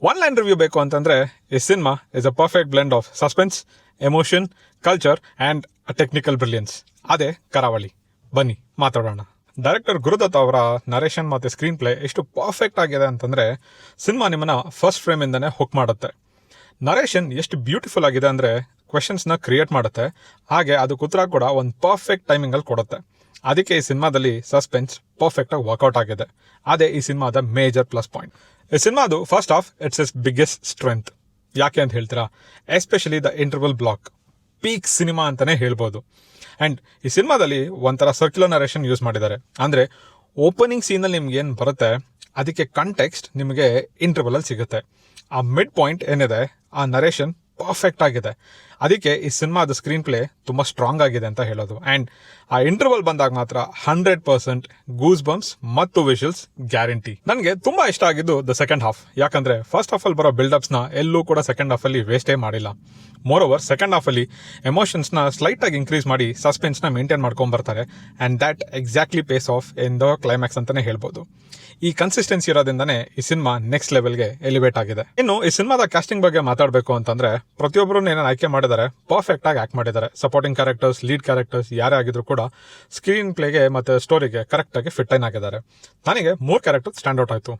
One line review ಬೇಕು ಅಂತಂದರೆ ಈ cinema is a perfect blend of suspense, emotion, culture and technical brilliance. ಅದೇ ಕರಾವಳಿ. ಬನ್ನಿ ಮಾತಾಡೋಣ. ಡೈರೆಕ್ಟರ್ ಗುರುದತ್ ಅವರ ನರೇಷನ್ ಮತ್ತು ಸ್ಕ್ರೀನ್ ಪ್ಲೇ ಎಷ್ಟು ಪರ್ಫೆಕ್ಟ್ ಆಗಿದೆ ಅಂತಂದರೆ ಸಿನಿಮಾ ನಿಮ್ಮನ್ನು ಫಸ್ಟ್ ಫ್ರೇಮಿಂದನೇ ಹುಕ್ ಮಾಡುತ್ತೆ. ನರೇಷನ್ ಎಷ್ಟು ಬ್ಯೂಟಿಫುಲ್ ಆಗಿದೆ ಅಂದರೆ ಕ್ವೆಶನ್ಸ್ನ ಕ್ರಿಯೇಟ್ ಮಾಡುತ್ತೆ, ಹಾಗೆ ಅದಕ್ಕೆ ಉತ್ತರ ಕೂಡ ಒಂದು ಪರ್ಫೆಕ್ಟ್ ಟೈಮಿಂಗಲ್ಲಿ ಕೊಡುತ್ತೆ. ಅದಕ್ಕೆ ಈ ಸಿನಿಮಾದಲ್ಲಿ ಸಸ್ಪೆನ್ಸ್ ಪರ್ಫೆಕ್ಟಾಗಿ ವರ್ಕೌಟ್ ಆಗಿದೆ. ಅದೇ ಈ ಸಿನಿಮಾದ ಮೇಜರ್ ಪ್ಲಸ್ ಪಾಯಿಂಟ್. ಈ ಸಿನಿಮಾದು first half it's biggest strength. ಯಾಕೆ ಅಂತ ಹೇಳ್ತೀರಾ? Especially the interval block peak cinema ಅಂತಲೇ ಹೇಳ್ಬೋದು. ಆ್ಯಂಡ್ ಈ ಸಿನಿಮಾದಲ್ಲಿ ಒಂಥರ ಸರ್ಕ್ಯುಲರ್ ನರೇಷನ್ ಯೂಸ್ ಮಾಡಿದ್ದಾರೆ. ಅಂದರೆ ಓಪನಿಂಗ್ ಸೀನಲ್ಲಿ ನಿಮ್ಗೆ ಏನು ಬರುತ್ತೆ ಅದಕ್ಕೆ ಕಂಟೆಕ್ಸ್ಟ್ ನಿಮಗೆ ಇಂಟರ್ವಲಲ್ಲಿ ಸಿಗುತ್ತೆ. ಆ ಮಿಡ್ ಪಾಯಿಂಟ್ ಏನಿದೆ ಆ ನರೇಷನ್ ಪರ್ಫೆಕ್ಟ್ ಆಗಿದೆ. ಅದಕ್ಕೆ ಈ ಸಿನಿಮಾದ ಸ್ಕ್ರೀನ್ ಪ್ಲೇ ತುಂಬ ಸ್ಟ್ರಾಂಗ್ ಆಗಿದೆ ಅಂತ ಹೇಳೋದು. ಆ್ಯಂಡ್ ಆ ಇಂಟರ್ವಲ್ ಬಂದಾಗ ಮಾತ್ರ 100% ಗೂಸ್ ಬಂಪ್ಸ್ ಮತ್ತು ವಿಷಲ್ಸ್ ಗ್ಯಾರಂಟಿ. ನನಗೆ ತುಂಬ ಇಷ್ಟ ಆಗಿದ್ದು ದ ಸೆಕೆಂಡ್ ಹಾಫ್. ಯಾಕಂದರೆ ಫಸ್ಟ್ ಹಾಫಲ್ಲಿ ಬರೋ ಬಿಲ್ಡಪ್ಸ್ನ ಎಲ್ಲೂ ಕೂಡ ಸೆಕೆಂಡ್ ಹಾಫಲ್ಲಿ ವೇಸ್ಟೇ ಮಾಡಿಲ್ಲ. ಮೋರ್ ಓವರ್ ಸೆಕೆಂಡ್ ಹಾಫಲ್ಲಿ ಎಮೋಷನ್ಸ್ನ ಸ್ಲೈಟಾಗಿ ಇನ್ಕ್ರೀಸ್ ಮಾಡಿ ಸಸ್ಪೆನ್ಸ್ನ ಮೇಂಟೈನ್ ಮಾಡ್ಕೊಂಬರ್ತಾರೆ. And that exactly pays off in the climax ಅಂತಲೇ ಹೇಳ್ಬೋದು. ಈ ಕನ್ಸಿಸ್ಟೆನ್ಸಿ ಇರೋದ್ರಿಂದನೇ ಈ ಸಿನಿಮಾ ನೆಕ್ಸ್ಟ್ ಲೆವೆಲ್ಗೆ ಎಲಿವೇಟ್ ಆಗಿದೆ. ಇನ್ನು ಈ ಸಿನಿಮಾದ ಕ್ಯಾಸ್ಟಿಂಗ್ ಬಗ್ಗೆ ಮಾತಾಡಬೇಕು ಅಂತಂದ್ರೆ ಪ್ರತಿಯೊಬ್ಬರು ಏನೇನು ಆಯ್ಕೆ ಮಾಡಿದ್ದಾರೆ ಪರ್ಫೆಕ್ಟ್ ಆಗಿ ಆಕ್ಟ್ ಮಾಡಿದ್ದಾರೆ. ಸಪೋರ್ಟಿಂಗ್ ಕ್ಯಾರೆಕ್ಟರ್ಸ್, ಲೀಡ್ ಕ್ಯಾರೆಕ್ಟರ್ಸ್ ಯಾರೇ ಆಗಿದ್ರು ಕೂಡ ಸ್ಕ್ರೀನ್ ಪ್ಲೇಗೆ ಮತ್ತು ಸ್ಟೋರಿಗೆ ಕರೆಕ್ಟಾಗಿ ಫಿಟ್ ಇನ್ ಆಗಿದ್ದಾರೆ. ನನಗೆ 3 ಕ್ಯಾರೆಕ್ಟರ್ ಸ್ಟ್ಯಾಂಡ್ ಔಟ್ ಆಯಿತು.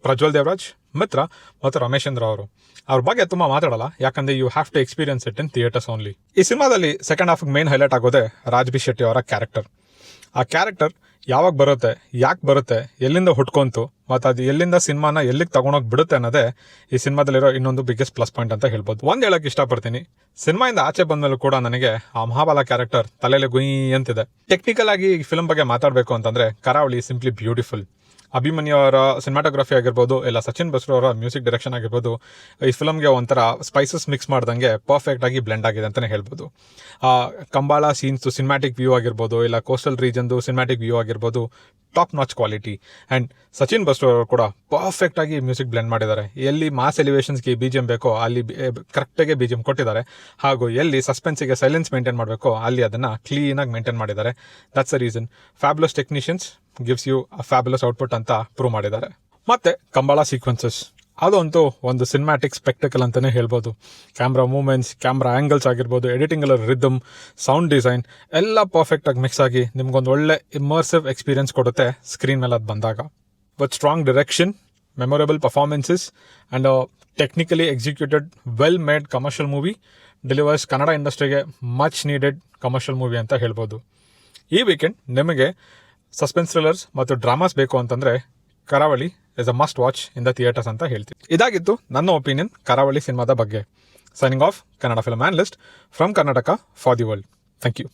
ಪ್ರಜ್ವಲ್ ದೇವರಾಜ್, ಮಿತ್ರ ಮತ್ತು ರಮೇಶೇಂದ್ರ ಅವರು. ಅವ್ರ ಬಗ್ಗೆ ತುಂಬ ಮಾತಾಡಲ್ಲ, ಯಾಕಂದರೆ you have to experience it in theaters only. ಈ ಸಿನಿಮಾದಲ್ಲಿ ಸೆಕೆಂಡ್ ಹಾಫ್ಗೆ ಮೇನ್ ಹೈಲೈಟ್ ಆಗೋದೇ ರಾಜ್ ಬಿ ಶೆಟ್ಟಿ ಅವರ ಕ್ಯಾರೆಕ್ಟರ್. ಆ ಕ್ಯಾರೆಕ್ಟರ್ ಯಾವಾಗ ಬರುತ್ತೆ, ಯಾಕೆ ಬರುತ್ತೆ, ಎಲ್ಲಿಂದ ಹುಟ್ಕೊಂತು ಮತ್ತು ಅದು ಎಲ್ಲಿಂದ ಸಿನಿಮಾನ ಎಲ್ಲಿಗೆ ತಗೊಂಡೋಗಿ ಬಿಡುತ್ತೆ ಅನ್ನೋದೇ ಈ ಸಿನಿಮಾದಲ್ಲಿರೋ ಇನ್ನೊಂದು ಬಿಗ್ಗೆಸ್ಟ್ ಪ್ಲಸ್ ಪಾಯಿಂಟ್ ಅಂತ ಹೇಳ್ಬೋದು. ಒಂದು ಹೇಳಕ್ಕೆ ಇಷ್ಟಪಡ್ತೀನಿ, ಸಿನಿಮಾಯಿಂದ ಆಚೆ ಬಂದಮೇಲೂ ಕೂಡ ನನಗೆ ಆ ಮಹಾಬಲ ಕ್ಯಾರೆಕ್ಟರ್ ತಲೆಯಲ್ಲಿ ಗುಯ್ ಅಂತಿದೆ. ಟೆಕ್ನಿಕಲ್ ಆಗಿ ಈ ಫಿಲ್ಮ್ ಬಗ್ಗೆ ಮಾತಾಡಬೇಕು ಅಂತಂದರೆ ಕರಾವಳಿ ಸಿಂಪ್ಲಿ ಬ್ಯೂಟಿಫುಲ್. ಅಭಿಮನ್ಯು ಅವರ ಸಿನಿಮಾಟೋಗ್ರಫಿ ಆಗಿರ್ಬೋದು, ಇಲ್ಲ ಸಚಿನ್ ಬಸ್ರು ಅವರ ಮ್ಯೂಸಿಕ್ ಡೈರೆಕ್ಷನ್ ಆಗಿರ್ಬೋದು, ಈ ಫಿಲಮ್ಗೆ ಒಂಥರ ಸ್ಪೈಸಸ್ ಮಿಕ್ಸ್ ಮಾಡ್ದಂಗೆ ಪರ್ಫೆಕ್ಟ್ ಆಗಿ ಬ್ಲೆಂಡ್ ಆಗಿದೆ ಅಂತಲೇ ಹೇಳ್ಬೋದು. ಕಂಬಾಳ ಸೀನ್ಸು ಸಿನಿಮ್ಯಾಟಿಕ್ ವ್ಯೂ ಆಗಿರ್ಬೋದು, ಇಲ್ಲ ಕೋಸ್ಟಲ್ ರೀಜನ್ದು ಸಿನಿಮ್ಯಾಟಿಕ್ ವ್ಯೂ ಆಗಿರ್ಬೋದು, top notch quality. And Sachin Basrur ಅವರು ಕೂಡ ಪರ್ಫೆಕ್ಟ್ ಆಗಿ ಮ್ಯೂಸಿಕ್ ಬ್ಲೆಂಡ್ ಮಾಡಿದ್ದಾರೆ. ಎಲ್ಲಿ ಮಾಸ್ ಎಲಿವೇಷನ್ಸ್ಗೆ BGM ಬೇಕೋ ಅಲ್ಲಿ ಕರೆಕ್ಟಾಗಿ BGM ಕೊಟ್ಟಿದ್ದಾರೆ. ಹಾಗೂ ಎಲ್ಲಿ ಸಸ್ಪೆನ್ಸಿಗೆ ಸೈಲೆನ್ಸ್ ಮೇಂಟೈನ್ ಮಾಡಬೇಕೋ ಅಲ್ಲಿ ಅದನ್ನು ಕ್ಲೀನಾಗಿ ಮೇಂಟೈನ್ ಮಾಡಿದ್ದಾರೆ. That's the reason fabulous technicians gives you a fabulous output ಅಂತ ಪ್ರೂವ್ ಮಾಡಿದ್ದಾರೆ. ಮತ್ತೆ ಕಂಬಾಳ ಸೀಕ್ವೆನ್ಸಸ್ ಅದಂತೂ ಒಂದು ಸಿನಿಮ್ಯಾಟಿಕ್ ಸ್ಪೆಕ್ಟಕಲ್ ಅಂತಲೇ ಹೇಳ್ಬೋದು. ಕ್ಯಾಮ್ರಾ ಮೂವ್ಮೆಂಟ್ಸ್, ಕ್ಯಾಮ್ರಾ ಆ್ಯಂಗಲ್ಸ್ ಆಗಿರ್ಬೋದು, ಎಡಿಟಿಂಗಲ್ಲಿ ರಿದಮ್, ಸೌಂಡ್ ಡಿಸೈನ್ ಎಲ್ಲ ಪರ್ಫೆಕ್ಟಾಗಿ ಮಿಕ್ಸ್ ಆಗಿ ನಿಮ್ಗೊಂದು ಒಳ್ಳೆ ಇಮರ್ಸಿವ್ ಎಕ್ಸ್ಪೀರಿಯನ್ಸ್ ಕೊಡುತ್ತೆ ಸ್ಕ್ರೀನ್ ಮೇಲೆ ಅದು ಬಂದಾಗ. With strong direction, memorable performances and technically executed well made commercial movie delivers Kannada ಇಂಡಸ್ಟ್ರಿಗೆ ಮಚ್ ನೀಡೆಡ್ ಕಮರ್ಷಿಯಲ್ ಮೂವಿ ಅಂತ ಹೇಳ್ಬೋದು. ಈ ವೀಕೆಂಡ್ ನಿಮಗೆ ಸಸ್ಪೆನ್ಸ್ ಥ್ರಿಲ್ಲರ್ಸ್ ಮತ್ತು ಡ್ರಾಮಾಸ್ ಬೇಕು ಅಂತಂದರೆ Karavali is a must watch in the theatres ಅಂತ ಹೇಳ್ತೀವಿ. ಇದಾಗಿತ್ತು ನನ್ನ ಒಪಿನಿಯನ್ ಕರಾವಳಿ ಸಿನಿಮಾದ ಬಗ್ಗೆ. Signing off, Kannada film analyst from Karnataka for the world. Thank you.